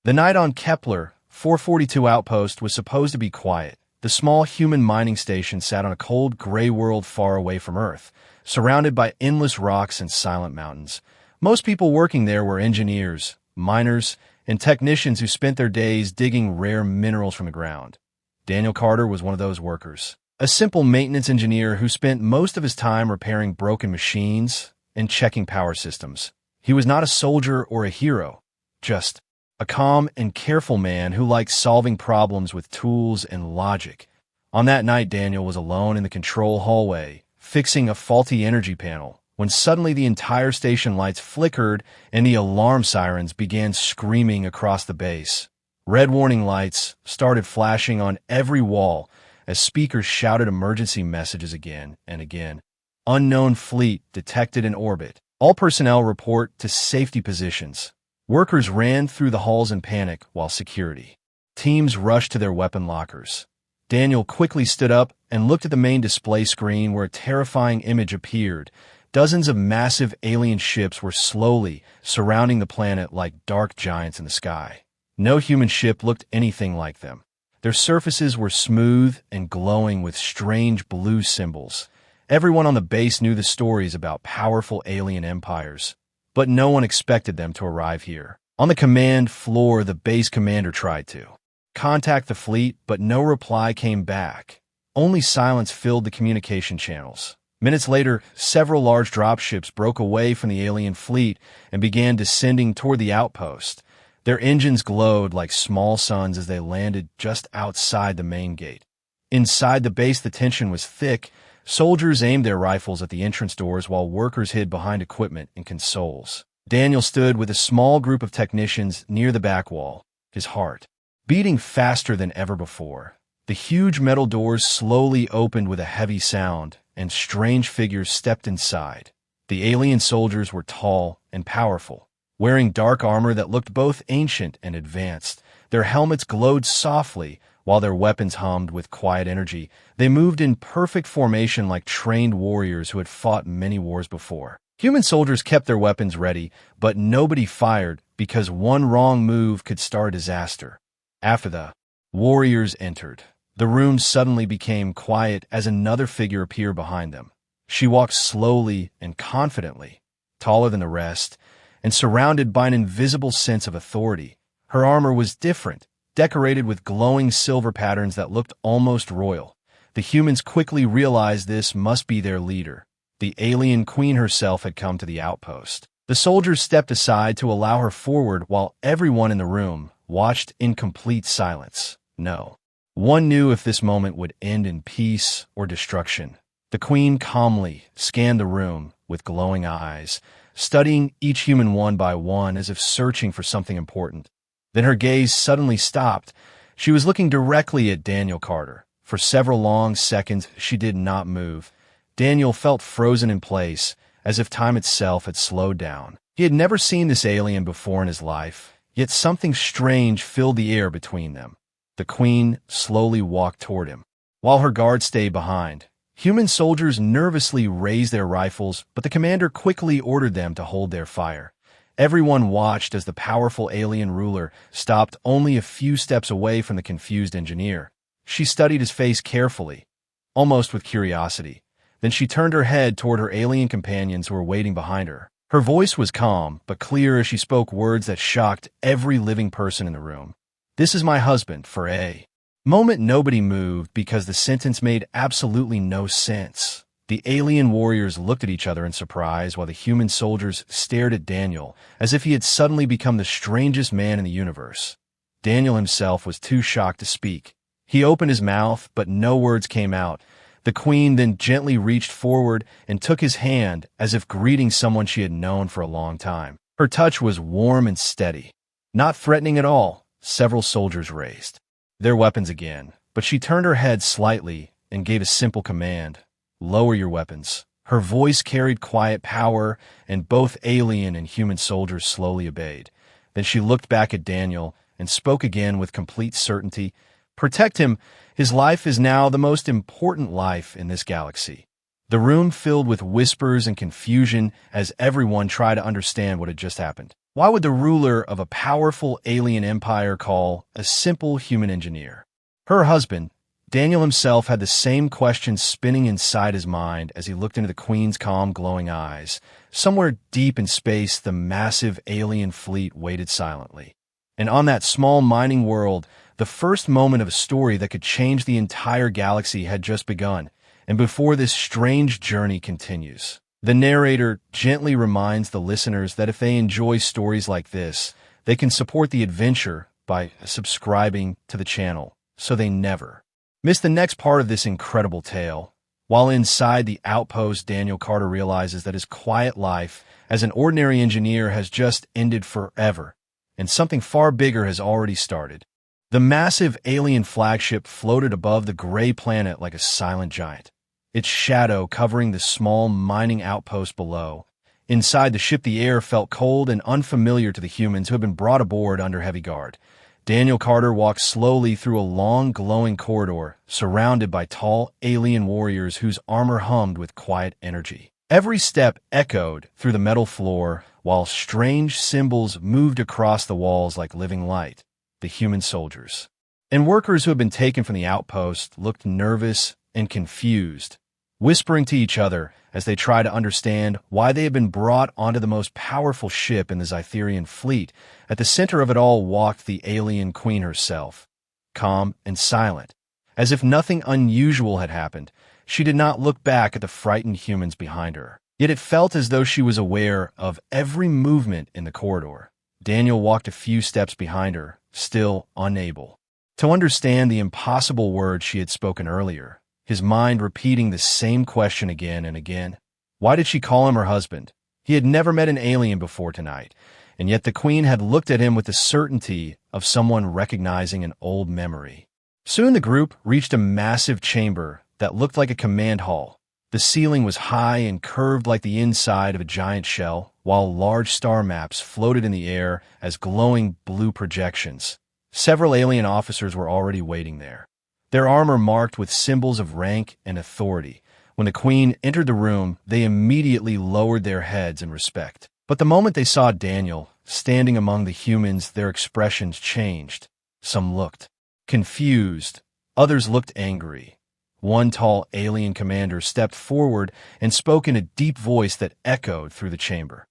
The night on Kepler 442 outpost was supposed to be quiet. The small human mining station sat on a cold, gray world far away from Earth, surrounded by endless rocks and silent mountains. Most people working there were engineers, miners, and technicians who spent their days digging rare minerals from the ground. Daniel Carter was one of those workers, a simple maintenance engineer who spent most of his time repairing broken machines and checking power systems. He was not a soldier or a hero, just a calm and careful man who liked solving problems with tools and logic. On that night, Daniel was alone in the control hallway, fixing a faulty energy panel, when suddenly the entire station lights flickered and the alarm sirens began screaming across the base. Red warning lights started flashing on every wall as speakers shouted emergency messages again and again. Unknown fleet detected in orbit. All personnel report to safety positions. Workers ran through the halls in panic while security teams rushed to their weapon lockers. Daniel quickly stood up and looked at the main display screen where a terrifying image appeared. Dozens of massive alien ships were slowly surrounding the planet like dark giants in the sky. No human ship looked anything like them. Their surfaces were smooth and glowing with strange blue symbols. Everyone on the base knew the stories about powerful alien empires, but no one expected them to arrive here. On the command floor, the base commander tried to contact the fleet, but no reply came back. Only silence filled the communication channels. Minutes later, several large dropships broke away from the alien fleet and began descending toward the outpost. Their engines glowed like small suns as they landed just outside the main gate. Inside the base, the tension was thick. Soldiers aimed their rifles at the entrance doors while workers hid behind equipment and consoles. Daniel stood with a small group of technicians near the back wall, his heart beating faster than ever before. The huge metal doors slowly opened with a heavy sound, and strange figures stepped inside. The alien soldiers were tall and powerful, wearing dark armor that looked both ancient and advanced. Their helmets glowed softly, while their weapons hummed with quiet energy. They moved in perfect formation like trained warriors who had fought many wars before. Human soldiers kept their weapons ready, but nobody fired because one wrong move could start a disaster. After the warriors entered, the room suddenly became quiet as another figure appeared behind them. She walked slowly and confidently, taller than the rest, and surrounded by an invisible sense of authority. Her armor was different, decorated with glowing silver patterns that looked almost royal. The humans quickly realized this must be their leader. The alien queen herself had come to the outpost. The soldiers stepped aside to allow her forward while everyone in the room watched in complete silence. No one knew if this moment would end in peace or destruction. The queen calmly scanned the room with glowing eyes, studying each human one by one as if searching for something important. Then her gaze suddenly stopped. She was looking directly at Daniel Carter. For several long seconds, she did not move. Daniel felt frozen in place, as if time itself had slowed down. He had never seen this alien before in his life, yet something strange filled the air between them. The queen slowly walked toward him, while her guards stayed behind. Human soldiers nervously raised their rifles, but the commander quickly ordered them to hold their fire. Everyone watched as the powerful alien ruler stopped only a few steps away from the confused engineer. She studied his face carefully, almost with curiosity. Then she turned her head toward her alien companions who were waiting behind her. Her voice was calm, but clear as she spoke words that shocked every living person in the room. "This is my husband, for a moment." Nobody moved because the sentence made absolutely no sense. The alien warriors looked at each other in surprise while the human soldiers stared at Daniel as if he had suddenly become the strangest man in the universe. Daniel himself was too shocked to speak. He opened his mouth, but no words came out. The queen then gently reached forward and took his hand as if greeting someone she had known for a long time. Her touch was warm and steady, not threatening at all. Several soldiers raised their weapons again, but she turned her head slightly and gave a simple command: "Lower your weapons." Her voice carried quiet power, and both alien and human soldiers slowly obeyed. Then she looked back at Daniel and spoke again with complete certainty: "Protect him. His life is now the most important life in this galaxy." The room filled with whispers and confusion as everyone tried to understand what had just happened. Why would the ruler of a powerful alien empire call a simple human engineer? Her husband, Daniel himself, had the same question spinning inside his mind as he looked into the Queen's calm, glowing eyes. Somewhere deep in space, the massive alien fleet waited silently. And on that small mining world, the first moment of a story that could change the entire galaxy had just begun. And before this strange journey continues, the narrator gently reminds the listeners that if they enjoy stories like this, they can support the adventure by subscribing to the channel so they never miss the next part of this incredible tale. While inside the outpost, Daniel Carter realizes that his quiet life as an ordinary engineer has just ended forever, and something far bigger has already started. The massive alien flagship floated above the gray planet like a silent giant, its shadow covering the small mining outpost below. Inside the ship, the air felt cold and unfamiliar to the humans who had been brought aboard under heavy guard. Daniel Carter walked slowly through a long, glowing corridor, surrounded by tall alien warriors whose armor hummed with quiet energy. Every step echoed through the metal floor, while strange symbols moved across the walls like living light. The human soldiers and workers who had been taken from the outpost looked nervous and confused, whispering to each other as they tried to understand why they had been brought onto the most powerful ship in the Zytherian fleet. At the center of it all walked the alien queen herself, calm and silent. As if nothing unusual had happened, she did not look back at the frightened humans behind her. Yet it felt as though she was aware of every movement in the corridor. Daniel walked a few steps behind her, still unable to understand the impossible words she had spoken earlier, his mind repeating the same question again and again. Why did she call him her husband? He had never met an alien before tonight, and yet the Queen had looked at him with the certainty of someone recognizing an old memory. Soon the group reached a massive chamber that looked like a command hall. The ceiling was high and curved like the inside of a giant shell, while large star maps floated in the air as glowing blue projections. Several alien officers were already waiting there, their armor marked with symbols of rank and authority. When the Queen entered the room, they immediately lowered their heads in respect. But the moment they saw Daniel standing among the humans, their expressions changed. Some looked confused, others looked angry. One tall alien commander stepped forward and spoke in a deep voice that echoed through the chamber,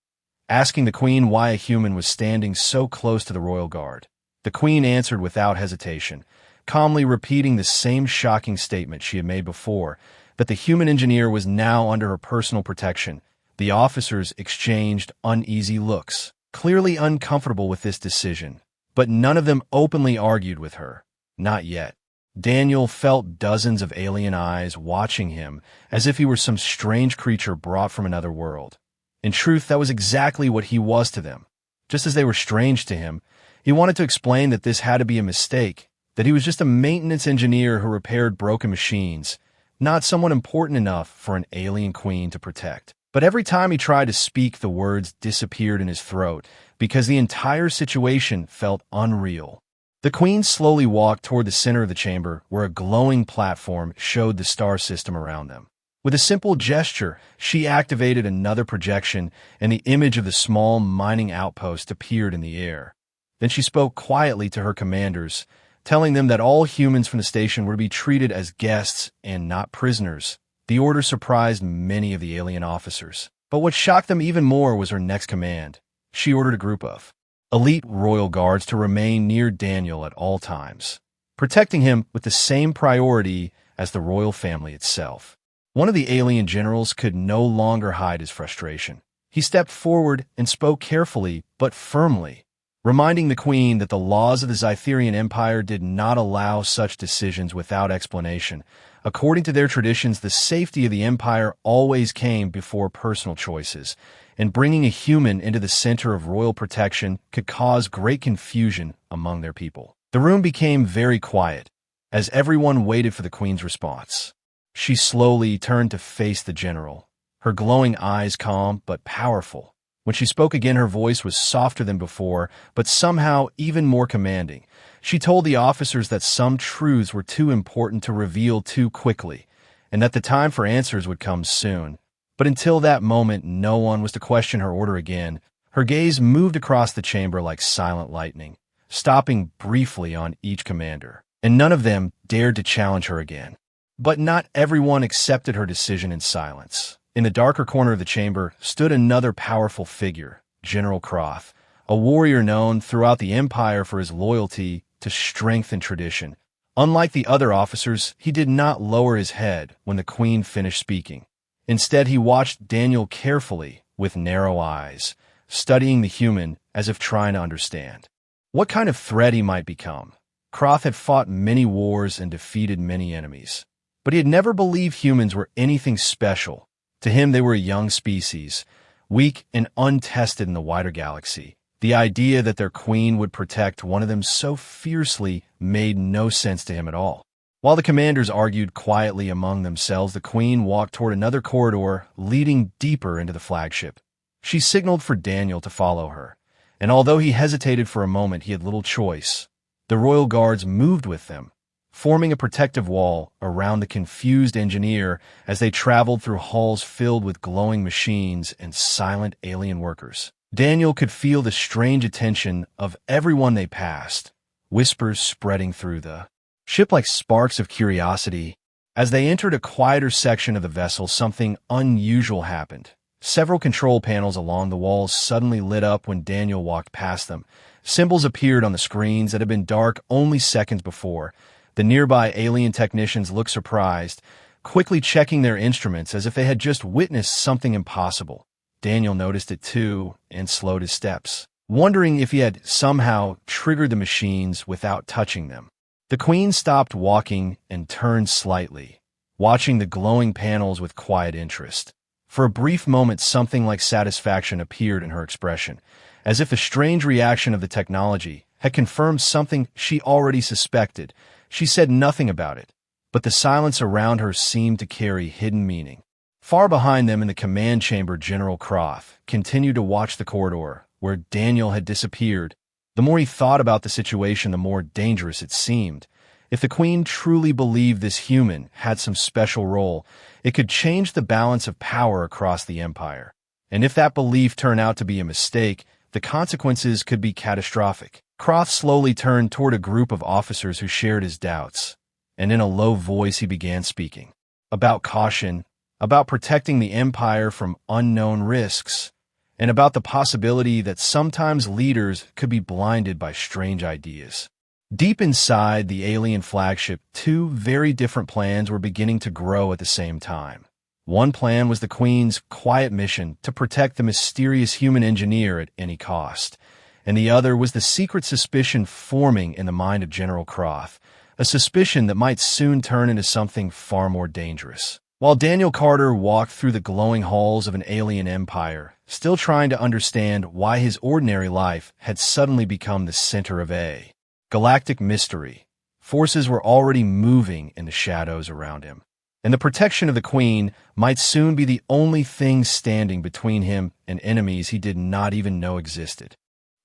asking the Queen why a human was standing so close to the royal guard. The Queen answered without hesitation, calmly repeating the same shocking statement she had made before, that the human engineer was now under her personal protection. The officers exchanged uneasy looks, clearly uncomfortable with this decision, but none of them openly argued with her. Not yet. Daniel felt dozens of alien eyes watching him as if he were some strange creature brought from another world. In truth, that was exactly what he was to them. Just as they were strange to him, he wanted to explain that this had to be a mistake, that he was just a maintenance engineer who repaired broken machines, not someone important enough for an alien queen to protect. But every time he tried to speak, the words disappeared in his throat because the entire situation felt unreal. The Queen slowly walked toward the center of the chamber, where a glowing platform showed the star system around them. With a simple gesture, she activated another projection, and the image of the small mining outpost appeared in the air. Then she spoke quietly to her commanders, telling them that all humans from the station were to be treated as guests and not prisoners. The order surprised many of the alien officers, but what shocked them even more was her next command. She ordered a group of elite royal guards to remain near Daniel at all times, protecting him with the same priority as the royal family itself. One of the alien generals could no longer hide his frustration. He stepped forward and spoke carefully but firmly, reminding the Queen that the laws of the Zytherian Empire did not allow such decisions without explanation. According to their traditions, the safety of the Empire always came before personal choices, and bringing a human into the center of royal protection could cause great confusion among their people. The room became very quiet as everyone waited for the Queen's response. She slowly turned to face the general, her glowing eyes calm but powerful. When she spoke again, her voice was softer than before, but somehow even more commanding. She told the officers that some truths were too important to reveal too quickly, and that the time for answers would come soon. But until that moment, no one was to question her order again. Her gaze moved across the chamber like silent lightning, stopping briefly on each commander, and none of them dared to challenge her again. But not everyone accepted her decision in silence. In the darker corner of the chamber stood another powerful figure, General Croth, a warrior known throughout the Empire for his loyalty to strength and tradition. Unlike the other officers, he did not lower his head when the Queen finished speaking. Instead, he watched Daniel carefully with narrow eyes, studying the human as if trying to understand what kind of threat he might become. Croth had fought many wars and defeated many enemies, but he had never believed humans were anything special. To him, they were a young species, weak and untested in the wider galaxy. The idea that their queen would protect one of them so fiercely made no sense to him at all. While the commanders argued quietly among themselves, the queen walked toward another corridor leading deeper into the flagship. She signaled for Daniel to follow her, and although he hesitated for a moment, he had little choice. The royal guards moved with them, forming a protective wall around the confused engineer as they traveled through halls filled with glowing machines and silent alien workers. Daniel could feel the strange attention of everyone they passed, whispers spreading through the ship like sparks of curiosity. As they entered a quieter section of the vessel, something unusual happened. Several control panels along the walls suddenly lit up when Daniel walked past them. Symbols appeared on the screens that had been dark only seconds before. The nearby alien technicians looked surprised, quickly checking their instruments as if they had just witnessed something impossible. Daniel noticed it too and slowed his steps, wondering if he had somehow triggered the machines without touching them. The Queen stopped walking and turned slightly, watching the glowing panels with quiet interest. For a brief moment, something like satisfaction appeared in her expression, as if the strange reaction of the technology had confirmed something she already suspected. She said nothing about it, but the silence around her seemed to carry hidden meaning. Far behind them in the command chamber, General Croth continued to watch the corridor where Daniel had disappeared. The more he thought about the situation, the more dangerous it seemed. If the Queen truly believed this human had some special role, it could change the balance of power across the Empire. And if that belief turned out to be a mistake, the consequences could be catastrophic. Croth slowly turned toward a group of officers who shared his doubts, and in a low voice he began speaking. About caution, about protecting the Empire from unknown risks, and about the possibility that sometimes leaders could be blinded by strange ideas. Deep inside the alien flagship, two very different plans were beginning to grow at the same time. One plan was the Queen's quiet mission to protect the mysterious human engineer at any cost, and the other was the secret suspicion forming in the mind of General Croth, a suspicion that might soon turn into something far more dangerous. While Daniel Carter walked through the glowing halls of an alien empire, still trying to understand why his ordinary life had suddenly become the center of a galactic mystery, forces were already moving in the shadows around him, and the protection of the Queen might soon be the only thing standing between him and enemies he did not even know existed.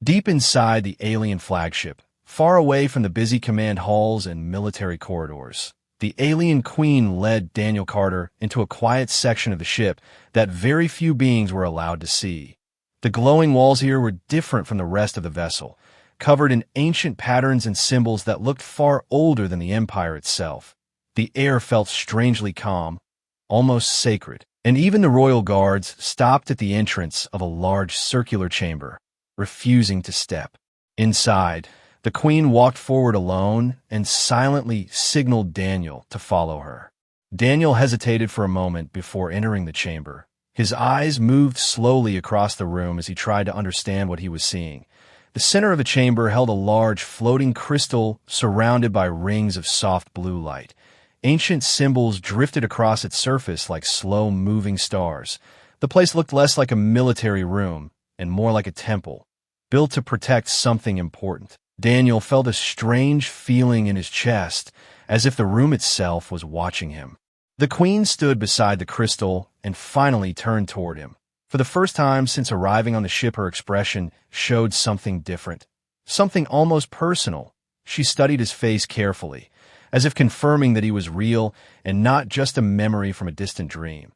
Deep inside the alien flagship, far away from the busy command halls and military corridors, the alien Queen led Daniel Carter into a quiet section of the ship that very few beings were allowed to see. The glowing walls here were different from the rest of the vessel, covered in ancient patterns and symbols that looked far older than the Empire itself. The air felt strangely calm, almost sacred, and even the royal guards stopped at the entrance of a large circular chamber, refusing to step. Inside, the Queen walked forward alone and silently signaled Daniel to follow her. Daniel hesitated for a moment before entering the chamber. His eyes moved slowly across the room as he tried to understand what he was seeing. The center of the chamber held a large floating crystal surrounded by rings of soft blue light. Ancient symbols drifted across its surface like slow-moving stars. The place looked less like a military room and more like a temple, built to protect something important. Daniel felt a strange feeling in his chest, as if the room itself was watching him. The Queen stood beside the crystal and finally turned toward him. For the first time since arriving on the ship, her expression showed something different, something almost personal. She studied his face carefully, as if confirming that he was real and not just a memory from a distant dream.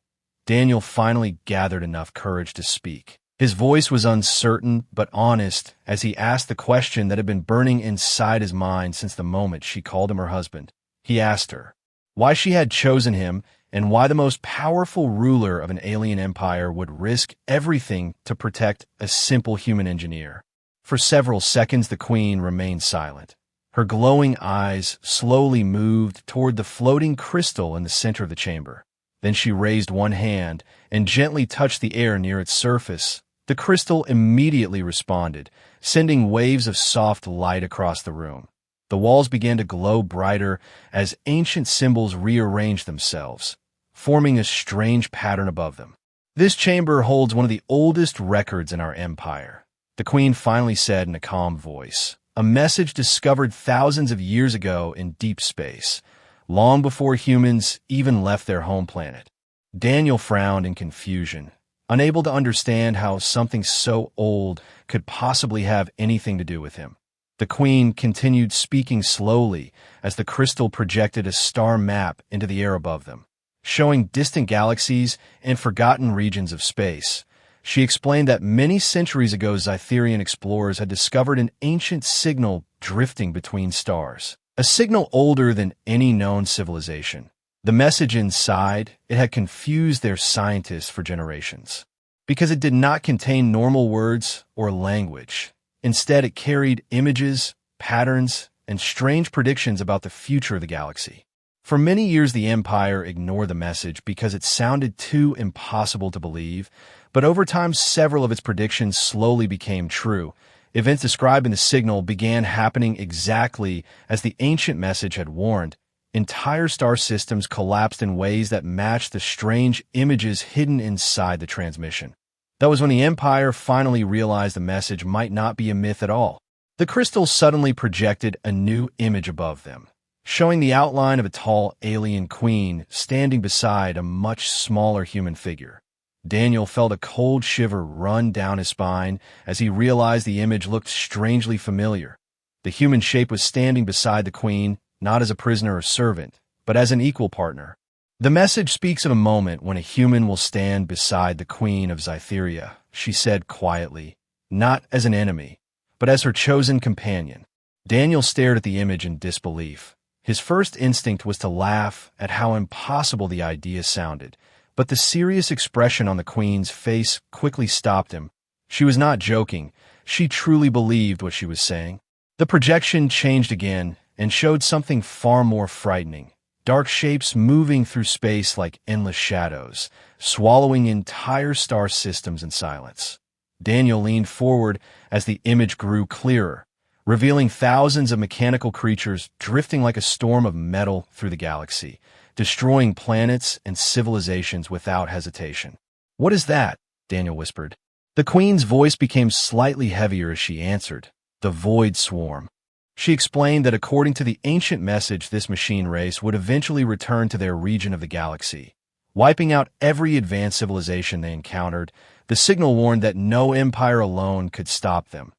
Daniel finally gathered enough courage to speak. His voice was uncertain but honest as he asked the question that had been burning inside his mind since the moment she called him her husband. He asked her why she had chosen him and why the most powerful ruler of an alien empire would risk everything to protect a simple human engineer. For several seconds, the queen remained silent. Her glowing eyes slowly moved toward the floating crystal in the center of the chamber. Then she raised one hand and gently touched the air near its surface. The crystal immediately responded, sending waves of soft light across the room. The walls began to glow brighter as ancient symbols rearranged themselves, forming a strange pattern above them. This chamber holds one of the oldest records in our empire, the queen finally said in a calm voice. A message discovered thousands of years ago in deep space, long before humans even left their home planet. Daniel frowned in confusion, unable to understand how something so old could possibly have anything to do with him. The queen continued speaking slowly as the crystal projected a star map into the air above them, showing distant galaxies and forgotten regions of space. She explained that many centuries ago Zytherian explorers had discovered an ancient signal drifting between stars, a signal older than any known civilization. The message inside, it had confused their scientists for generations, because it did not contain normal words or language. Instead, it carried images, patterns, and strange predictions about the future of the galaxy. For many years, the Empire ignored the message because it sounded too impossible to believe, but over time, several of its predictions slowly became true. Events described in the signal began happening exactly as the ancient message had warned. Entire star systems collapsed in ways that matched the strange images hidden inside the transmission. That was when the Empire finally realized the message might not be a myth at all. The crystal suddenly projected a new image above them, showing the outline of a tall alien queen standing beside a much smaller human figure. Daniel felt a cold shiver run down his spine as he realized the image looked strangely familiar. The human shape was standing beside the queen, not as a prisoner or servant, but as an equal partner. The message speaks of a moment when a human will stand beside the queen of Zytheria, she said quietly, not as an enemy, but as her chosen companion. Daniel stared at the image in disbelief. His first instinct was to laugh at how impossible the idea sounded, but the serious expression on the queen's face quickly stopped him. She was not joking. She truly believed what she was saying. The projection changed again and showed something far more frightening. Dark shapes moving through space like endless shadows, swallowing entire star systems in silence. Daniel leaned forward as the image grew clearer, revealing thousands of mechanical creatures drifting like a storm of metal through the galaxy, destroying planets and civilizations without hesitation. "What is that?" Daniel whispered. The queen's voice became slightly heavier as she answered, "The Void Swarm." She explained that according to the ancient message, this machine race would eventually return to their region of the galaxy, wiping out every advanced civilization they encountered. The signal warned that no empire alone could stop them,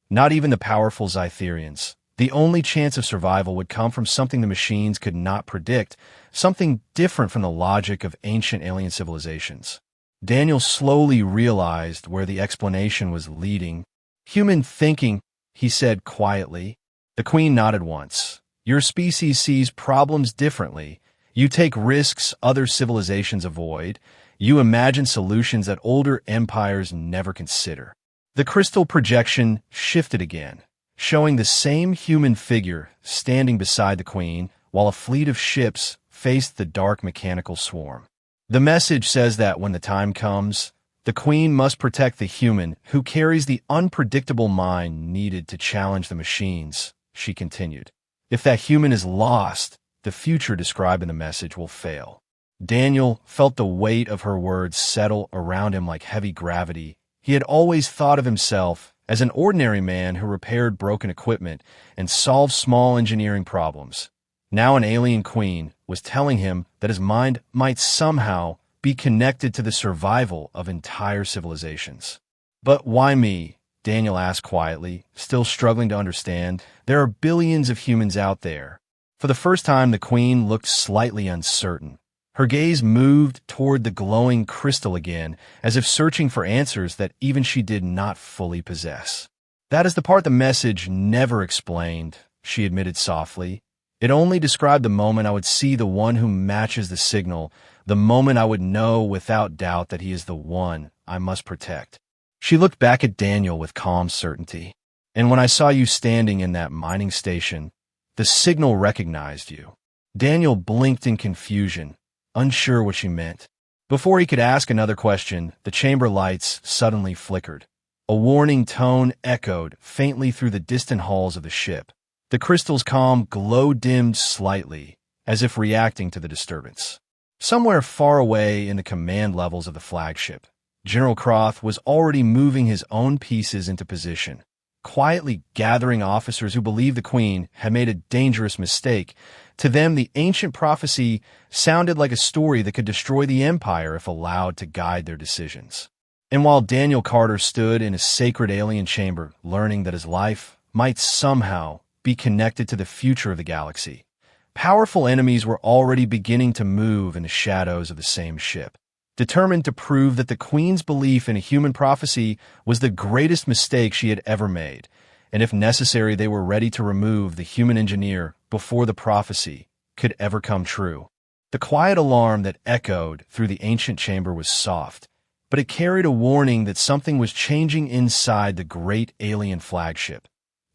not even the powerful Zytherians. The only chance of survival would come from something the machines could not predict, something different from the logic of ancient alien civilizations. Daniel slowly realized where the explanation was leading. "Human thinking," he said quietly. The queen nodded once. "Your species sees problems differently. You take risks other civilizations avoid. You imagine solutions that older empires never consider." The crystal projection shifted again, showing the same human figure standing beside the queen while a fleet of ships faced the dark mechanical swarm. The message says that when the time comes, the queen must protect the human who carries the unpredictable mind needed to challenge the machines, she continued. If that human is lost, the future described in the message will fail. Daniel felt the weight of her words settle around him like heavy gravity. He had always thought of himself as an ordinary man who repaired broken equipment and solved small engineering problems. Now an alien queen was telling him that his mind might somehow be connected to the survival of entire civilizations. "But why me?" Daniel asked quietly, still struggling to understand. "There are billions of humans out there." For the first time, the queen looked slightly uncertain. Her gaze moved toward the glowing crystal again, as if searching for answers that even she did not fully possess. "That is the part the message never explained," she admitted softly. "It only described the moment I would see the one who matches the signal, the moment I would know without doubt that he is the one I must protect." She looked back at Daniel with calm certainty. "And when I saw you standing in that mining station, the signal recognized you." Daniel blinked in confusion, unsure what she meant. Before he could ask another question, the chamber lights suddenly flickered. A warning tone echoed faintly through the distant halls of the ship. The crystal's calm glow dimmed slightly, as if reacting to the disturbance. Somewhere far away in the command levels of the flagship, General Croth was already moving his own pieces into position, quietly gathering officers who believed the Queen had made a dangerous mistake. To them, the ancient prophecy sounded like a story that could destroy the Empire if allowed to guide their decisions. And while Daniel Carter stood in a sacred alien chamber, learning that his life might somehow be connected to the future of the galaxy, powerful enemies were already beginning to move in the shadows of the same ship, determined to prove that the Queen's belief in a human prophecy was the greatest mistake she had ever made, and if necessary they were ready to remove the human engineer before the prophecy could ever come true. The quiet alarm that echoed through the ancient chamber was soft, but it carried a warning that something was changing inside the great alien flagship.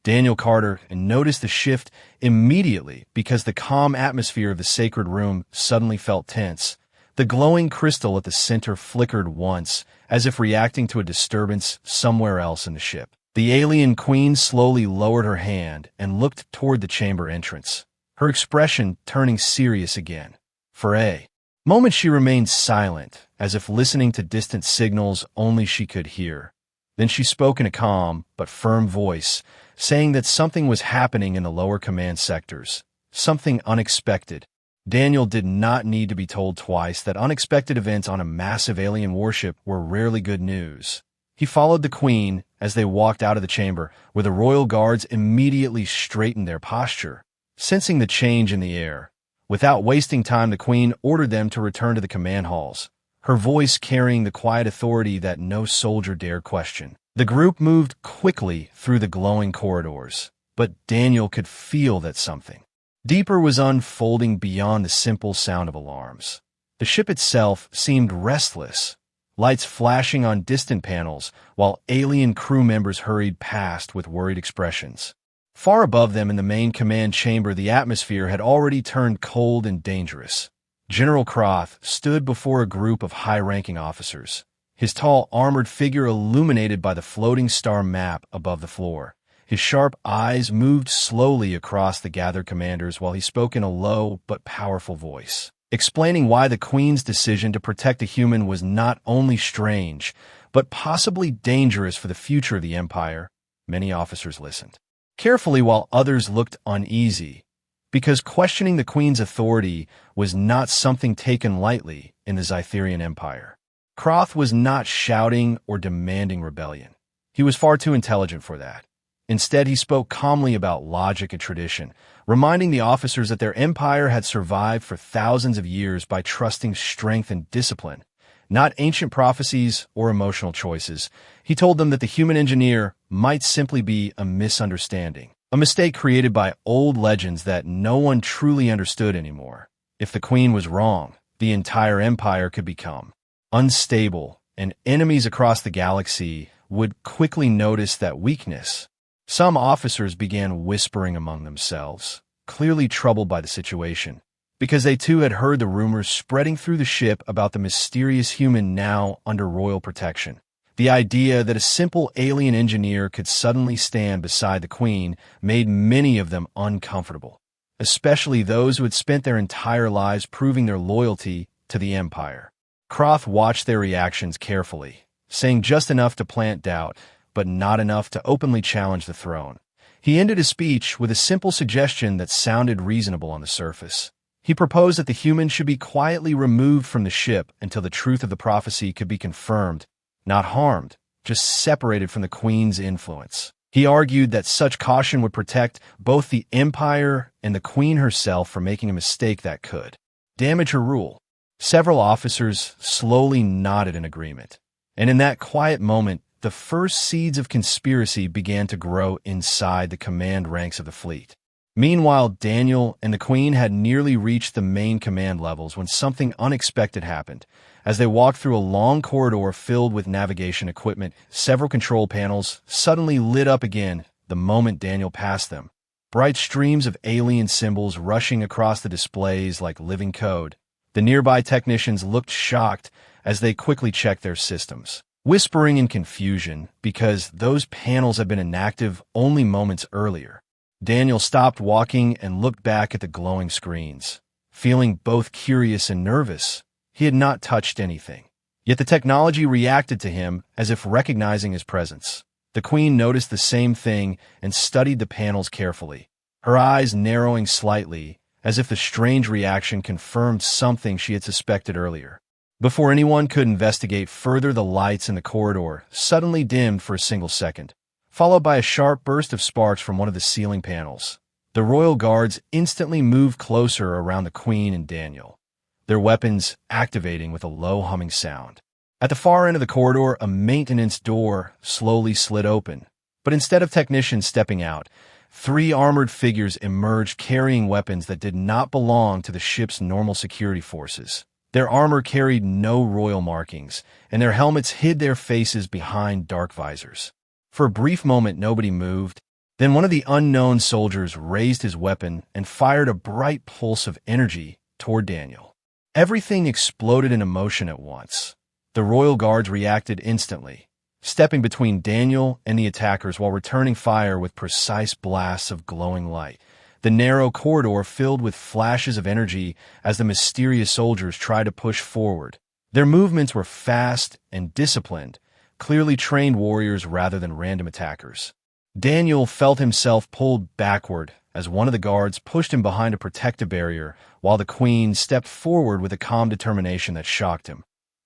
Daniel Carter noticed the shift immediately because the calm atmosphere of the sacred room suddenly felt tense. The glowing crystal at the center flickered once, as if reacting to a disturbance somewhere else in the ship. The alien queen slowly lowered her hand and looked toward the chamber entrance, her expression turning serious again. For a moment she remained silent, as if listening to distant signals only she could hear. Then she spoke in a calm but firm voice, saying that something was happening in the lower command sectors, something unexpected. Daniel did not need to be told twice that unexpected events on a massive alien warship were rarely good news. He followed the Queen as they walked out of the chamber, where the royal guards immediately straightened their posture, sensing the change in the air. Without wasting time, the Queen ordered them to return to the command halls, her voice carrying the quiet authority that no soldier dared question. The group moved quickly through the glowing corridors, but Daniel could feel that something deeper was unfolding beyond the simple sound of alarms. The ship itself seemed restless, lights flashing on distant panels, while alien crew members hurried past with worried expressions. Far above them in the main command chamber, the atmosphere had already turned cold and dangerous. General Croth stood before a group of high-ranking officers, his tall armored figure illuminated by the floating star map above the floor. His sharp eyes moved slowly across the gathered commanders while he spoke in a low but powerful voice, explaining why the Queen's decision to protect a human was not only strange, but possibly dangerous for the future of the Empire. Many officers listened carefully while others looked uneasy, because questioning the Queen's authority was not something taken lightly in the Zytherian Empire. Croth was not shouting or demanding rebellion. He was far too intelligent for that. Instead, he spoke calmly about logic and tradition, reminding the officers that their empire had survived for thousands of years by trusting strength and discipline, not ancient prophecies or emotional choices. He told them that the human engineer might simply be a misunderstanding, a mistake created by old legends that no one truly understood anymore. If the Queen was wrong, the entire empire could become unstable, and enemies across the galaxy would quickly notice that weakness. Some officers began whispering among themselves, clearly troubled by the situation, because they too had heard the rumors spreading through the ship about the mysterious human now under royal protection. The idea that a simple alien engineer could suddenly stand beside the Queen made many of them uncomfortable, especially those who had spent their entire lives proving their loyalty to the Empire. Croth watched their reactions carefully, saying just enough to plant doubt, but not enough to openly challenge the throne. He ended his speech with a simple suggestion that sounded reasonable on the surface. He proposed that the humans should be quietly removed from the ship until the truth of the prophecy could be confirmed, not harmed, just separated from the Queen's influence. He argued that such caution would protect both the Empire and the Queen herself from making a mistake that could damage her rule. Several officers slowly nodded in agreement. And in that quiet moment, the first seeds of conspiracy began to grow inside the command ranks of the fleet. Meanwhile, Daniel and the Queen had nearly reached the main command levels when something unexpected happened. As they walked through a long corridor filled with navigation equipment, several control panels suddenly lit up again the moment Daniel passed them. Bright streams of alien symbols rushing across the displays like living code. The nearby technicians looked shocked as they quickly checked their systems, whispering in confusion because those panels had been inactive only moments earlier. Daniel stopped walking and looked back at the glowing screens. Feeling both curious and nervous, he had not touched anything. Yet the technology reacted to him as if recognizing his presence. The Queen noticed the same thing and studied the panels carefully, her eyes narrowing slightly, as if the strange reaction confirmed something she had suspected earlier. Before anyone could investigate further, the lights in the corridor suddenly dimmed for a single second, followed by a sharp burst of sparks from one of the ceiling panels. The royal guards instantly moved closer around the Queen and Daniel, their weapons activating with a low humming sound. At the far end of the corridor, a maintenance door slowly slid open, but instead of technicians stepping out, 3 armored figures emerged carrying weapons that did not belong to the ship's normal security forces. Their armor carried no royal markings, and their helmets hid their faces behind dark visors. For a brief moment, nobody moved. Then one of the unknown soldiers raised his weapon and fired a bright pulse of energy toward Daniel. Everything exploded in motion at once. The royal guards reacted instantly, stepping between Daniel and the attackers while returning fire with precise blasts of glowing light. The narrow corridor filled with flashes of energy as the mysterious soldiers tried to push forward. Their movements were fast and disciplined, clearly trained warriors rather than random attackers. Daniel felt himself pulled backward as one of the guards pushed him behind a protective barrier, while the Queen stepped forward with a calm determination that shocked him.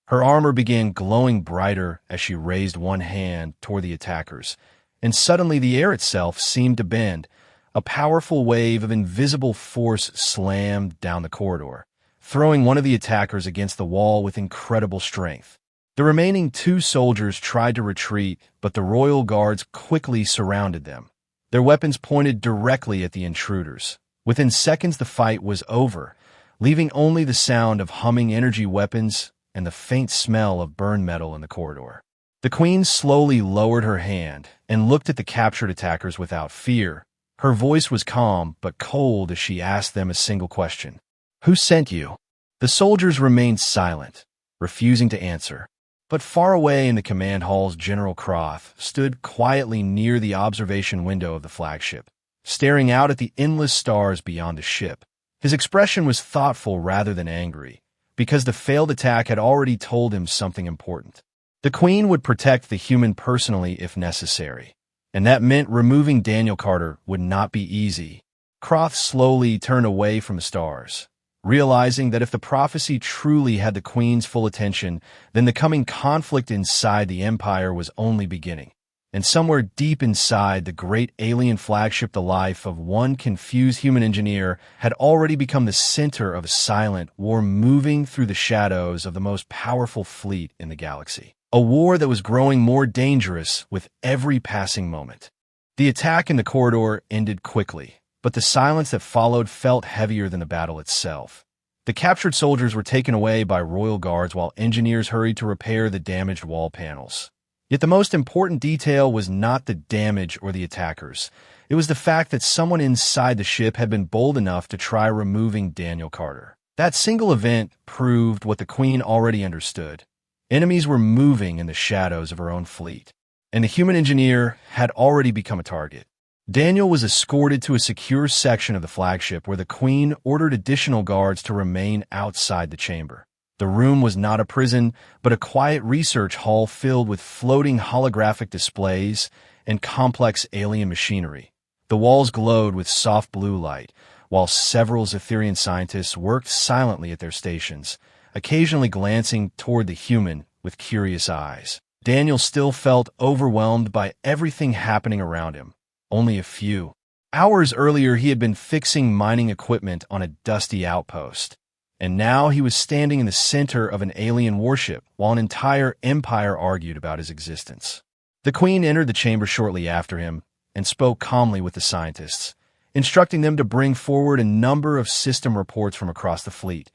Her armor began glowing brighter as she raised one hand toward the attackers, and suddenly the air itself seemed to bend. A powerful wave of invisible force slammed down the corridor, throwing one of the attackers against the wall with incredible strength. The remaining 2 soldiers tried to retreat, but the royal guards quickly surrounded them, their weapons pointed directly at the intruders. Within seconds, the fight was over, leaving only the sound of humming energy weapons and the faint smell of burned metal in the corridor. The Queen slowly lowered her hand and looked at the captured attackers without fear. Her voice was calm but cold as she asked them a single question. "Who sent you?" The soldiers remained silent, refusing to answer. But far away in the command halls, General Croth stood quietly near the observation window of the flagship, staring out at the endless stars beyond the ship. His expression was thoughtful rather than angry, because the failed attack had already told him something important. The Queen would protect the human personally if necessary, and that meant removing Daniel Carter would not be easy. Croth slowly turned away from the stars, realizing that if the prophecy truly had the Queen's full attention, then the coming conflict inside the Empire was only beginning. And somewhere deep inside the great alien flagship, the life of one confused human engineer had already become the center of a silent war moving through the shadows of the most powerful fleet in the galaxy. A war that was growing more dangerous with every passing moment. The attack in the corridor ended quickly, but the silence that followed felt heavier than the battle itself. The captured soldiers were taken away by royal guards while engineers hurried to repair the damaged wall panels. Yet the most important detail was not the damage or the attackers. It was the fact that someone inside the ship had been bold enough to try removing Daniel Carter. That single event proved what the Queen already understood. Enemies were moving in the shadows of her own fleet, and the human engineer had already become a target. Daniel was escorted to a secure section of the flagship where the Queen ordered additional guards to remain outside the chamber. The room was not a prison, but a quiet research hall filled with floating holographic displays and complex alien machinery. The walls glowed with soft blue light, while several Zetherian scientists worked silently at their stations, occasionally glancing toward the human with curious eyes. Daniel still felt overwhelmed by everything happening around him. Only a few hours earlier, he had been fixing mining equipment on a dusty outpost. And now he was standing in the center of an alien warship, while an entire empire argued about his existence. The Queen entered the chamber shortly after him and spoke calmly with the scientists, instructing them to bring forward a number of system reports from across the fleet.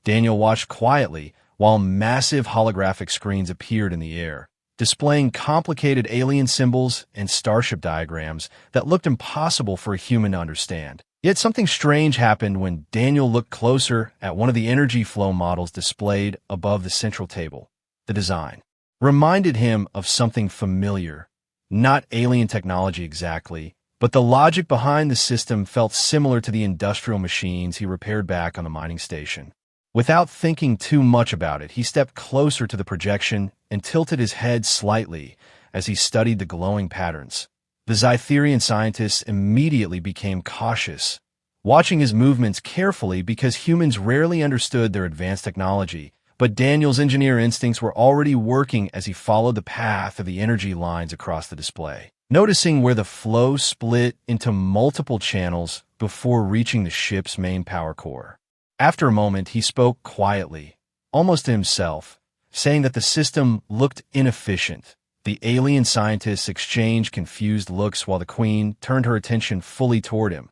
Daniel watched quietly while massive holographic screens appeared in the air, displaying complicated alien symbols and starship diagrams that looked impossible for a human to understand. Yet something strange happened when Daniel looked closer at one of the energy flow models displayed above the central table. The design reminded him of something familiar, not alien technology exactly, but the logic behind the system felt similar to the industrial machines he repaired back on the mining station. Without thinking too much about it, he stepped closer to the projection and tilted his head slightly as he studied the glowing patterns. The Zytherian scientists immediately became cautious, watching his movements carefully because humans rarely understood their advanced technology. But Daniel's engineer instincts were already working as he followed the path of the energy lines across the display, noticing where the flow split into multiple channels before reaching the ship's main power core. After a moment, he spoke quietly, almost to himself, saying that the system looked inefficient. The alien scientists exchanged confused looks while the Queen turned her attention fully toward him.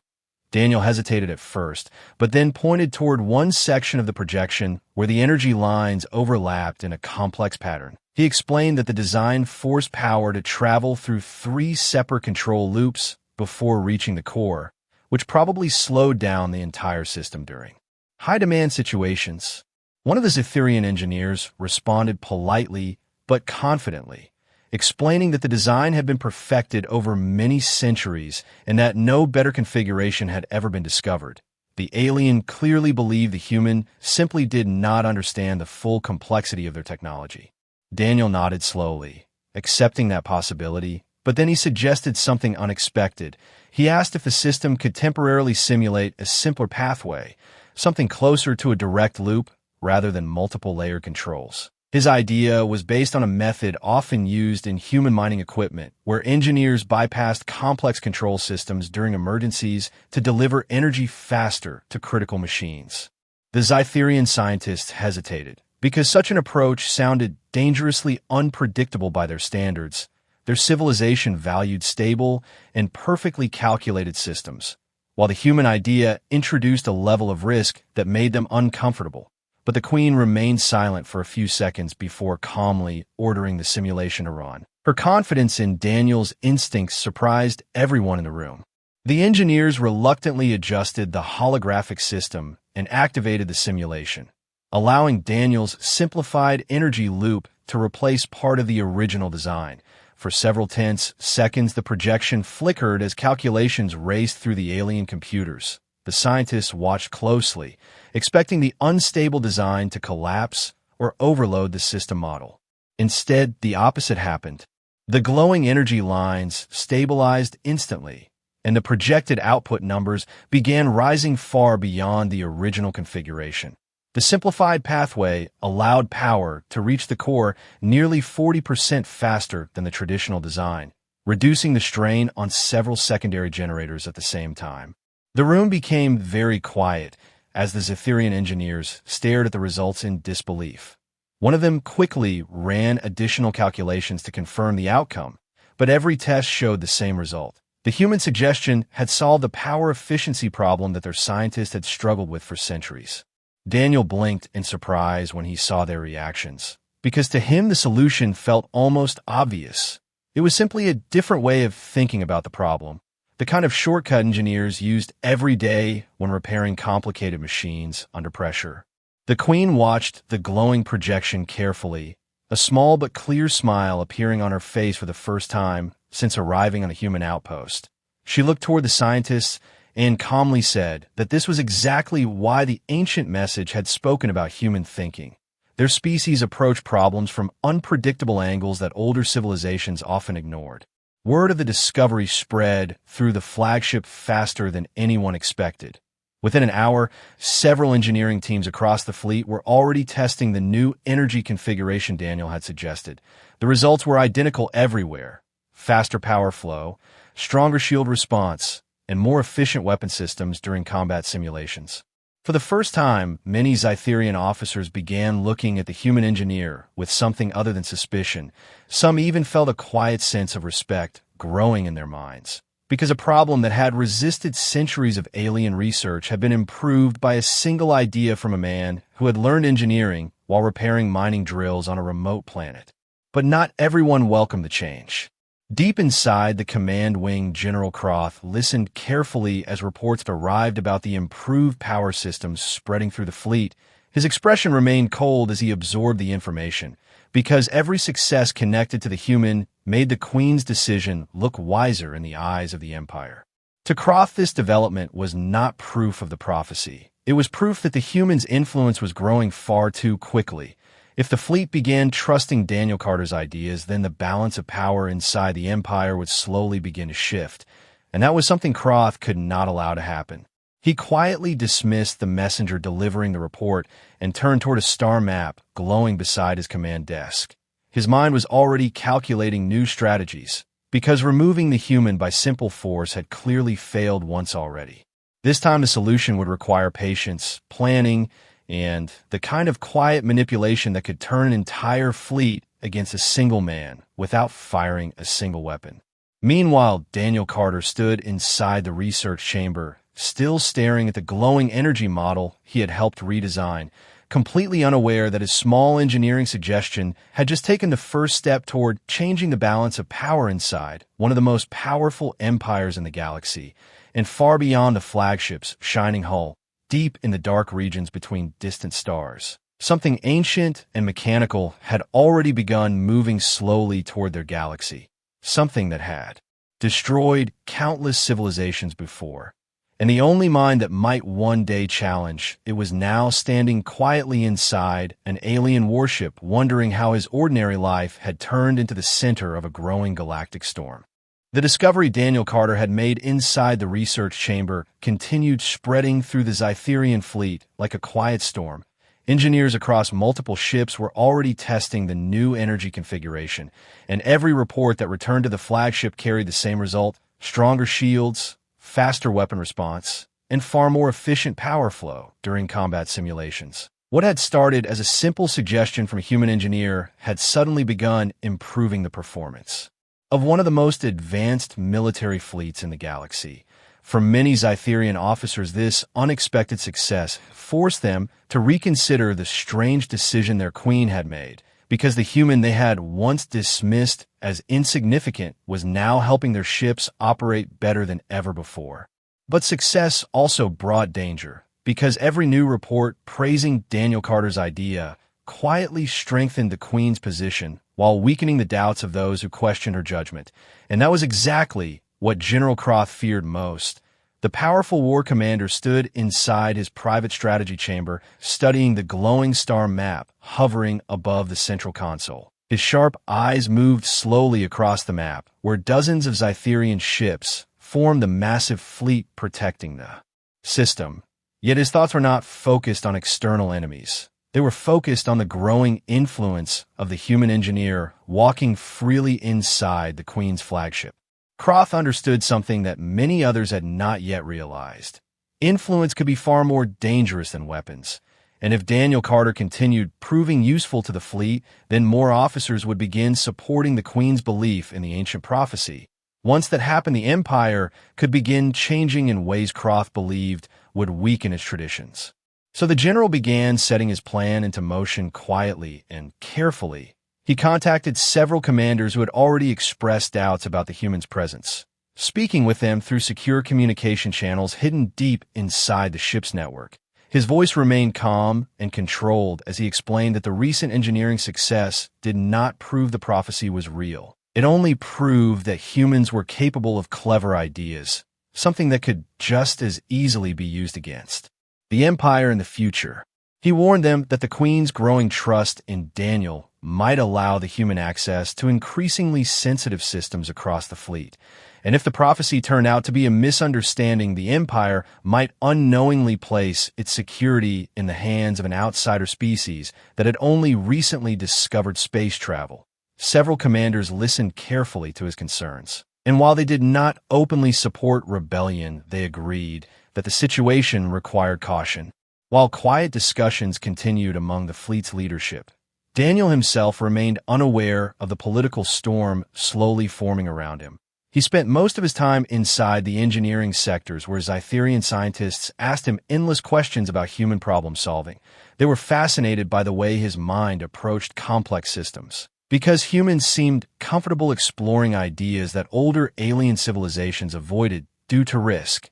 Daniel hesitated at first, but then pointed toward one section of the projection where the energy lines overlapped in a complex pattern. He explained that the design forced power to travel through 3 separate control loops before reaching the core, which probably slowed down the entire system during high-demand situations. One of the Zytherian engineers responded politely but confidently, explaining that the design had been perfected over many centuries and that no better configuration had ever been discovered. The alien clearly believed the human simply did not understand the full complexity of their technology. Daniel nodded slowly, accepting that possibility, but then he suggested something unexpected. He asked if the system could temporarily simulate a simpler pathway, something closer to a direct loop rather than multiple layer controls. His idea was based on a method often used in human mining equipment, where engineers bypassed complex control systems during emergencies to deliver energy faster to critical machines. The Zytherian scientists hesitated, because such an approach sounded dangerously unpredictable by their standards. Their civilization valued stable and perfectly calculated systems, while the human idea introduced a level of risk that made them uncomfortable. But the Queen remained silent for a few seconds before calmly ordering the simulation to run. Her confidence in Daniel's instincts surprised everyone in the room. The engineers reluctantly adjusted the holographic system and activated the simulation, allowing Daniel's simplified energy loop to replace part of the original design. For several tense seconds, the projection flickered as calculations raced through the alien computers. The scientists watched closely, expecting the unstable design to collapse or overload the system model. Instead, the opposite happened. The glowing energy lines stabilized instantly, and the projected output numbers began rising far beyond the original configuration. The simplified pathway allowed power to reach the core nearly 40% faster than the traditional design, reducing the strain on several secondary generators at the same time. The room became very quiet as the Zytherian engineers stared at the results in disbelief. One of them quickly ran additional calculations to confirm the outcome, but every test showed the same result. The human suggestion had solved the power efficiency problem that their scientists had struggled with for centuries. Daniel blinked in surprise when he saw their reactions, because to him the solution felt almost obvious. It was simply a different way of thinking about the problem, the kind of shortcut engineers used every day when repairing complicated machines under pressure. The Queen watched the glowing projection carefully, a small but clear smile appearing on her face for the first time since arriving on a human outpost. She looked toward the scientists and calmly said that this was exactly why the ancient message had spoken about human thinking. Their species approached problems from unpredictable angles that older civilizations often ignored. Word of the discovery spread through the flagship faster than anyone expected. Within an hour, several engineering teams across the fleet were already testing the new energy configuration Daniel had suggested. The results were identical everywhere: faster power flow, stronger shield response, and more efficient weapon systems during combat simulations. For the first time, many Zytherian officers began looking at the human engineer with something other than suspicion. Some even felt a quiet sense of respect growing in their minds, because a problem that had resisted centuries of alien research had been improved by a single idea from a man who had learned engineering while repairing mining drills on a remote planet. But not everyone welcomed the change. Deep inside the command wing, General Croth listened carefully as reports arrived about the improved power systems spreading through the fleet. His expression remained cold as he absorbed the information, because every success connected to the human made the Queen's decision look wiser in the eyes of the Empire. To Croth, this development was not proof of the prophecy. It was proof that the human's influence was growing far too quickly. If the fleet began trusting Daniel Carter's ideas, then the balance of power inside the Empire would slowly begin to shift, and that was something Croth could not allow to happen. He quietly dismissed the messenger delivering the report and turned toward a star map glowing beside his command desk. His mind was already calculating new strategies, because removing the human by simple force had clearly failed once already. This time the solution would require patience, planning, and the kind of quiet manipulation that could turn an entire fleet against a single man without firing a single weapon. Meanwhile, Daniel Carter stood inside the research chamber, still staring at the glowing energy model he had helped redesign, completely unaware that his small engineering suggestion had just taken the first step toward changing the balance of power inside one of the most powerful empires in the galaxy, and far beyond the flagship's shining hull, deep in the dark regions between distant stars. Something ancient and mechanical had already begun moving slowly toward their galaxy, something that had destroyed countless civilizations before. And the only mind that might one day challenge it was now standing quietly inside an alien warship, wondering how his ordinary life had turned into the center of a growing galactic storm. The discovery Daniel Carter had made inside the research chamber continued spreading through the Zytherian fleet like a quiet storm. Engineers across multiple ships were already testing the new energy configuration, and every report that returned to the flagship carried the same result: stronger shields, faster weapon response, and far more efficient power flow during combat simulations. What had started as a simple suggestion from a human engineer had suddenly begun improving the performance of one of the most advanced military fleets in the galaxy. For many Zytherian officers, this unexpected success forced them to reconsider the strange decision their queen had made, because the human they had once dismissed as insignificant was now helping their ships operate better than ever before. But success also brought danger, because every new report praising Daniel Carter's idea quietly strengthened the Queen's position while weakening the doubts of those who questioned her judgment. And that was exactly what General Croth feared most. The powerful war commander stood inside his private strategy chamber, studying the glowing star map hovering above the central console. His sharp eyes moved slowly across the map, where dozens of Zytherian ships formed the massive fleet protecting the system. Yet his thoughts were not focused on external enemies. They were focused on the growing influence of the human engineer walking freely inside the Queen's flagship. Croth understood something that many others had not yet realized. Influence could be far more dangerous than weapons, and if Daniel Carter continued proving useful to the fleet, then more officers would begin supporting the Queen's belief in the ancient prophecy. Once that happened, the Empire could begin changing in ways Croth believed would weaken its traditions. So the general began setting his plan into motion quietly and carefully. He contacted several commanders who had already expressed doubts about the human's presence, speaking with them through secure communication channels hidden deep inside the ship's network. His voice remained calm and controlled as he explained that the recent engineering success did not prove the prophecy was real. It only proved that humans were capable of clever ideas, something that could just as easily be used against the Empire in the future. He warned them that the Queen's growing trust in Daniel might allow the human access to increasingly sensitive systems across the fleet, and if the prophecy turned out to be a misunderstanding, the Empire might unknowingly place its security in the hands of an outsider species that had only recently discovered space travel. Several commanders listened carefully to his concerns, and while they did not openly support rebellion, they agreed that the situation required caution. while quiet discussions continued among the fleet's leadership. Daniel himself remained unaware of the political storm slowly forming around him. He spent most of his time inside the engineering sectors where Zytherian scientists asked him endless questions about human problem solving. They were fascinated by the way his mind approached complex systems. Because humans seemed comfortable exploring ideas that older alien civilizations avoided due to risk,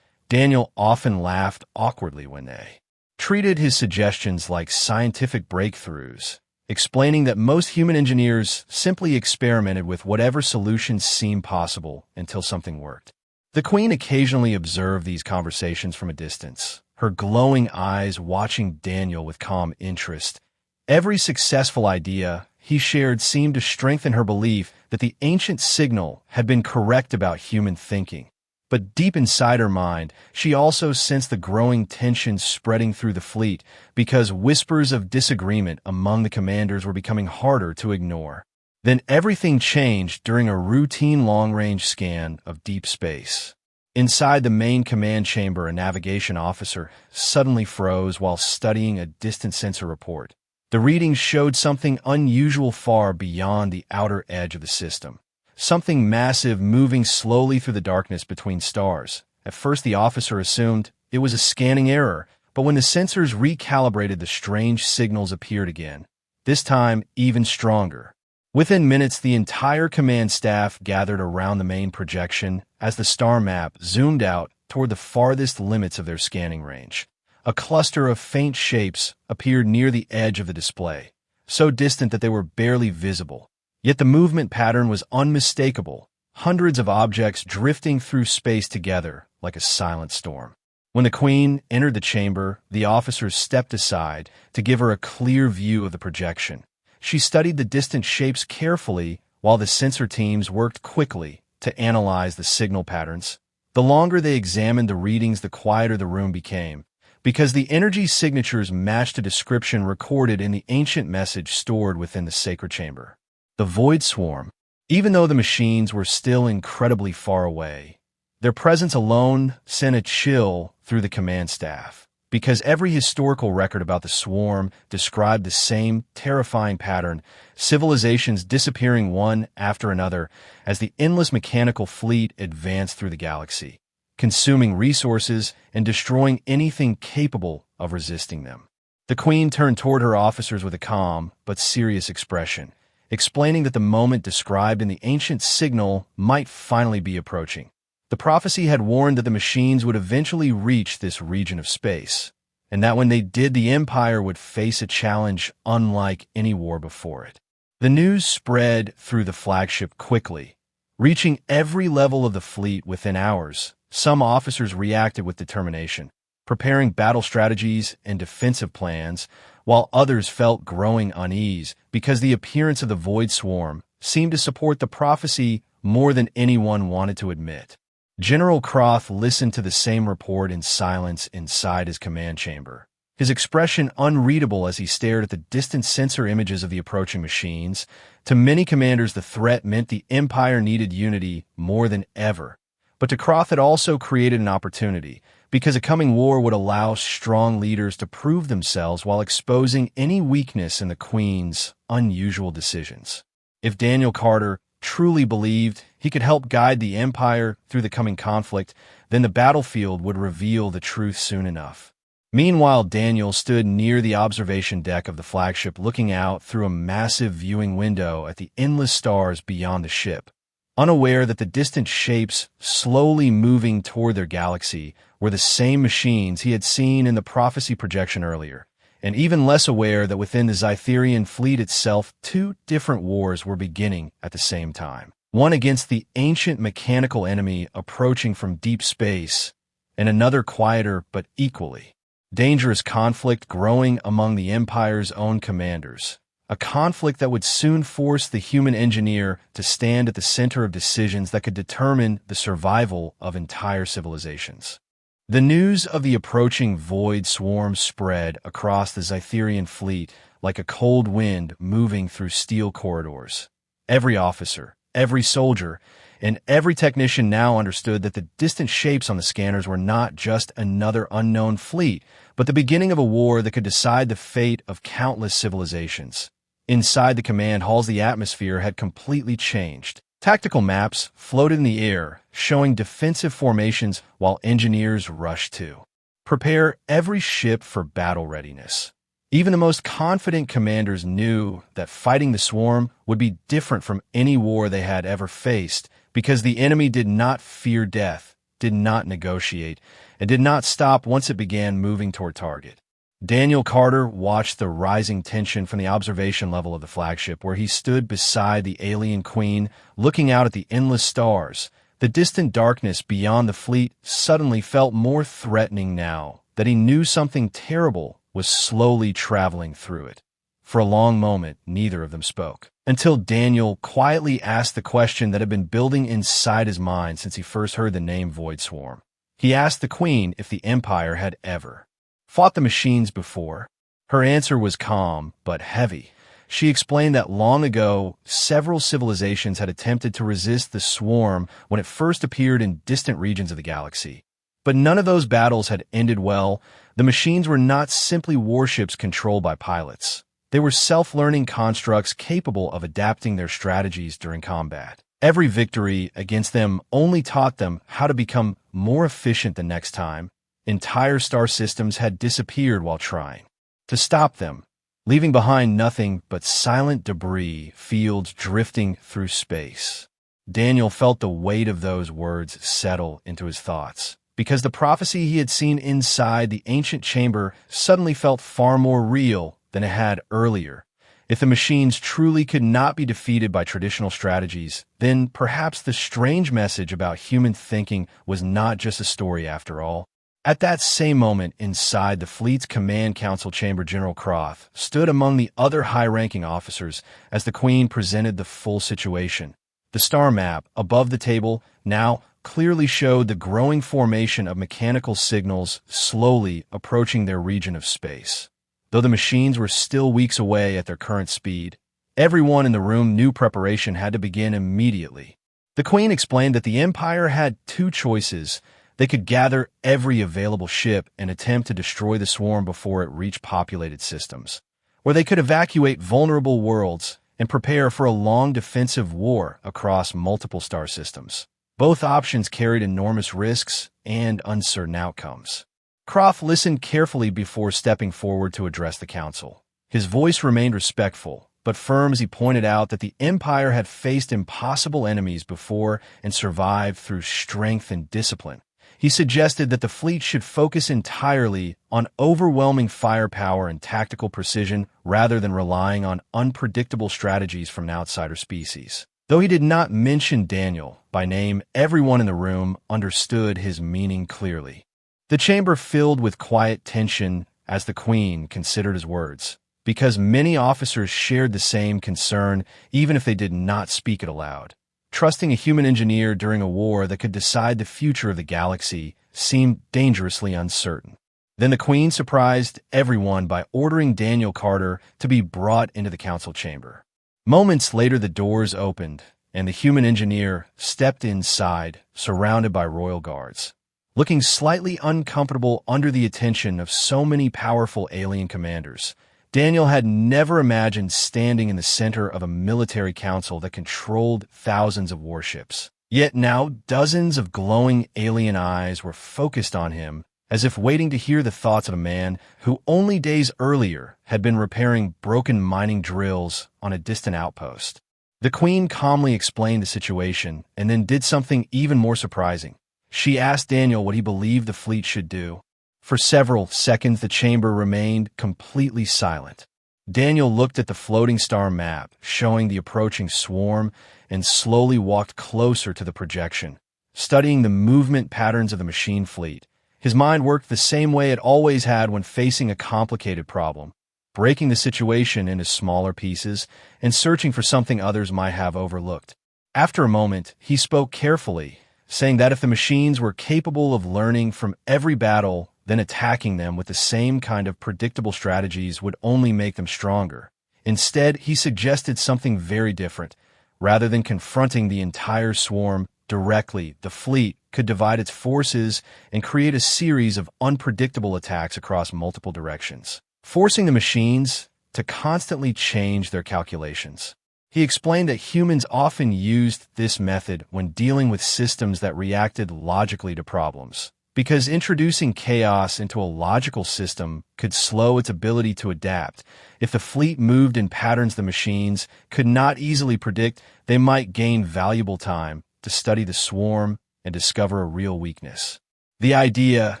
Daniel often laughed awkwardly when they treated his suggestions like scientific breakthroughs, explaining that most human engineers simply experimented with whatever solutions seemed possible until something worked. The Queen occasionally observed these conversations from a distance, her glowing eyes watching Daniel with calm interest. Every successful idea he shared seemed to strengthen her belief that the ancient signal had been correct about human thinking. But deep inside her mind, she also sensed the growing tension spreading through the fleet because whispers of disagreement among the commanders were becoming harder to ignore. Then everything changed during a routine long-range scan of deep space. Inside the main command chamber, a navigation officer suddenly froze while studying a distant sensor report. The readings showed something unusual far beyond the outer edge of the system. Something massive moving slowly through the darkness between stars. At first the officer assumed it was a scanning error, but when the sensors recalibrated, the strange signals appeared again, this time even stronger. Within minutes, the entire command staff gathered around the main projection as the star map zoomed out toward the farthest limits of their scanning range. A cluster of faint shapes appeared near the edge of the display, so distant that they were barely visible. Yet the movement pattern was unmistakable, hundreds of objects drifting through space together like a silent storm. When the Queen entered the chamber, the officers stepped aside to give her a clear view of the projection. She studied the distant shapes carefully while the sensor teams worked quickly to analyze the signal patterns. The longer they examined the readings, the quieter the room became, because the energy signatures matched a description recorded in the ancient message stored within the sacred chamber. The Void Swarm. Even though the machines were still incredibly far away, their presence alone sent a chill through the command staff, because every historical record about the swarm described the same terrifying pattern, civilizations disappearing one after another as the endless mechanical fleet advanced through the galaxy, consuming resources and destroying anything capable of resisting them. The Queen turned toward her officers with a calm but serious expression, explaining that the moment described in the ancient signal might finally be approaching. The prophecy had warned that the machines would eventually reach this region of space, and that when they did, the Empire would face a challenge unlike any war before it. The news spread through the flagship quickly, reaching every level of the fleet within hours. Some officers reacted with determination, preparing battle strategies and defensive plans, while others felt growing unease because the appearance of the Void Swarm seemed to support the prophecy more than anyone wanted to admit. General Croth listened to the same report in silence inside his command chamber, his expression unreadable as he stared at the distant sensor images of the approaching machines. To many commanders, the threat meant the Empire needed unity more than ever. But to Croth, it also created an opportunity, because a coming war would allow strong leaders to prove themselves while exposing any weakness in the Queen's unusual decisions. If Daniel Carter truly believed he could help guide the Empire through the coming conflict, then the battlefield would reveal the truth soon enough. Meanwhile, Daniel stood near the observation deck of the flagship, looking out through a massive viewing window at the endless stars beyond the ship, unaware that the distant shapes slowly moving toward their galaxy were the same machines he had seen in the prophecy projection earlier, and even less aware that within the Zytherian fleet itself, two different wars were beginning at the same time. One against the ancient mechanical enemy approaching from deep space, and another quieter but equally dangerous conflict growing among the Empire's own commanders. A conflict that would soon force the human engineer to stand at the center of decisions that could determine the survival of entire civilizations. The news of the approaching Void Swarm spread across the Zytherian fleet like a cold wind moving through steel corridors. Every officer, every soldier, and every technician now understood that the distant shapes on the scanners were not just another unknown fleet, but the beginning of a war that could decide the fate of countless civilizations. Inside the command halls, the atmosphere had completely changed. Tactical maps floated in the air, showing defensive formations while engineers rushed to prepare every ship for battle readiness. Even the most confident commanders knew that fighting the swarm would be different from any war they had ever faced, because the enemy did not fear death, did not negotiate, and did not stop once it began moving toward target. Daniel Carter watched the rising tension from the observation level of the flagship, where he stood beside the alien queen, looking out at the endless stars. The distant darkness beyond the fleet suddenly felt more threatening now that he knew something terrible was slowly traveling through it. For a long moment, neither of them spoke, until Daniel quietly asked the question that had been building inside his mind since he first heard the name Void Swarm. He asked the Queen if the Empire had ever fought the machines before. Her answer was calm but heavy. She explained that long ago, several civilizations had attempted to resist the swarm when it first appeared in distant regions of the galaxy. But none of those battles had ended well. The machines were not simply warships controlled by pilots. They were self-learning constructs capable of adapting their strategies during combat. Every victory against them only taught them how to become more efficient the next time. Entire star systems had disappeared while trying to stop them, leaving behind nothing but silent debris fields drifting through space. Daniel felt the weight of those words settle into his thoughts, because the prophecy he had seen inside the ancient chamber suddenly felt far more real than it had earlier. If the machines truly could not be defeated by traditional strategies, then perhaps the strange message about human thinking was not just a story after all. At that same moment, inside the fleet's command council chamber, General Croth stood among the other high-ranking officers as the Queen presented the full situation. The star map above the table now clearly showed the growing formation of mechanical signals slowly approaching their region of space. Though the machines were still weeks away at their current speed, everyone in the room knew preparation had to begin immediately. The Queen explained that the Empire had two choices. They could gather every available ship and attempt to destroy the swarm before it reached populated systems, or they could evacuate vulnerable worlds and prepare for a long defensive war across multiple star systems. Both options carried enormous risks and uncertain outcomes. Croft listened carefully before stepping forward to address the council. His voice remained respectful, but firm as he pointed out that the Empire had faced impossible enemies before and survived through strength and discipline. He suggested that the fleet should focus entirely on overwhelming firepower and tactical precision rather than relying on unpredictable strategies from an outsider species. Though he did not mention Daniel by name, everyone in the room understood his meaning clearly. The chamber filled with quiet tension as the Queen considered his words, because many officers shared the same concern even if they did not speak it aloud. Trusting a human engineer during a war that could decide the future of the galaxy seemed dangerously uncertain. Then the Queen surprised everyone by ordering Daniel Carter to be brought into the council chamber. Moments later, the doors opened, and the human engineer stepped inside, surrounded by royal guards. Looking slightly uncomfortable under the attention of so many powerful alien commanders, Daniel had never imagined standing in the center of a military council that controlled thousands of warships. Yet now dozens of glowing alien eyes were focused on him, as if waiting to hear the thoughts of a man who only days earlier had been repairing broken mining drills on a distant outpost. The Queen calmly explained the situation and then did something even more surprising. She asked Daniel what he believed the fleet should do. For several seconds, the chamber remained completely silent. Daniel looked at the floating star map, showing the approaching swarm, and slowly walked closer to the projection, studying the movement patterns of the machine fleet. His mind worked the same way it always had when facing a complicated problem, breaking the situation into smaller pieces and searching for something others might have overlooked. After a moment, he spoke carefully, saying that if the machines were capable of learning from every battle, then attacking them with the same kind of predictable strategies would only make them stronger. Instead, he suggested something very different. Rather than confronting the entire swarm, directly, the fleet could divide its forces and create a series of unpredictable attacks across multiple directions, forcing the machines to constantly change their calculations. He explained that humans often used this method when dealing with systems that reacted logically to problems, because introducing chaos into a logical system could slow its ability to adapt. If the fleet moved in patterns the machines could not easily predict, they might gain valuable time to study the swarm and discover a real weakness. The idea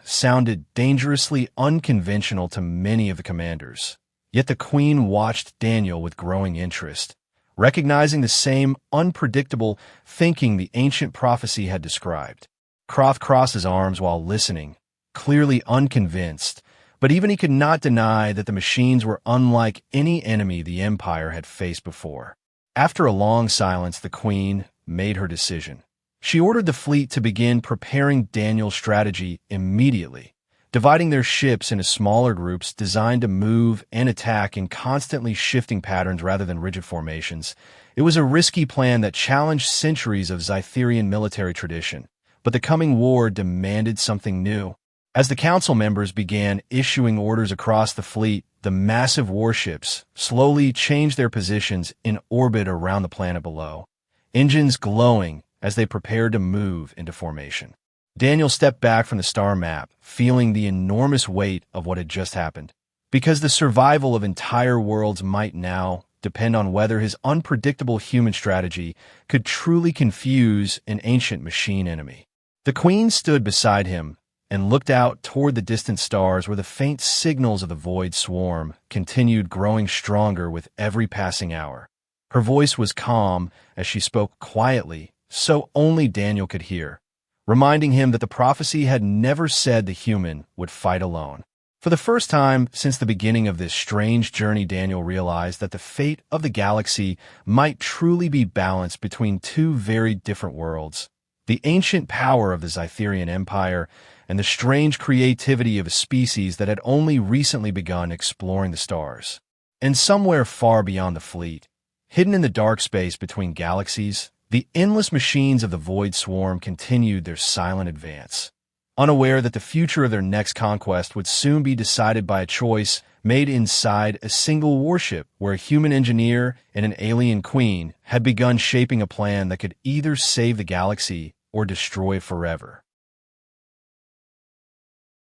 sounded dangerously unconventional to many of the commanders, yet the Queen watched Daniel with growing interest, recognizing the same unpredictable thinking the ancient prophecy had described. Croft crossed his arms while listening, clearly unconvinced, but even he could not deny that the machines were unlike any enemy the Empire had faced before. After a long silence, the Queen made her decision. She ordered the fleet to begin preparing Daniel's strategy immediately, dividing their ships into smaller groups designed to move and attack in constantly shifting patterns rather than rigid formations. It was a risky plan that challenged centuries of Zytherian military tradition, but the coming war demanded something new. As the council members began issuing orders across the fleet, the massive warships slowly changed their positions in orbit around the planet below, engines glowing as they prepared to move into formation. Daniel stepped back from the star map, feeling the enormous weight of what had just happened, because the survival of entire worlds might now depend on whether his unpredictable human strategy could truly confuse an ancient machine enemy. The Queen stood beside him and looked out toward the distant stars where the faint signals of the void swarm continued growing stronger with every passing hour. Her voice was calm as she spoke quietly, so only Daniel could hear, reminding him that the prophecy had never said the human would fight alone. For the first time since the beginning of this strange journey, Daniel realized that the fate of the galaxy might truly be balanced between two very different worlds: the ancient power of the Zytherian Empire and the strange creativity of a species that had only recently begun exploring the stars. And somewhere far beyond the fleet, hidden in the dark space between galaxies, the endless machines of the Void Swarm continued their silent advance, unaware that the future of their next conquest would soon be decided by a choice made inside a single warship where a human engineer and an alien queen had begun shaping a plan that could either save the galaxy or destroy it forever.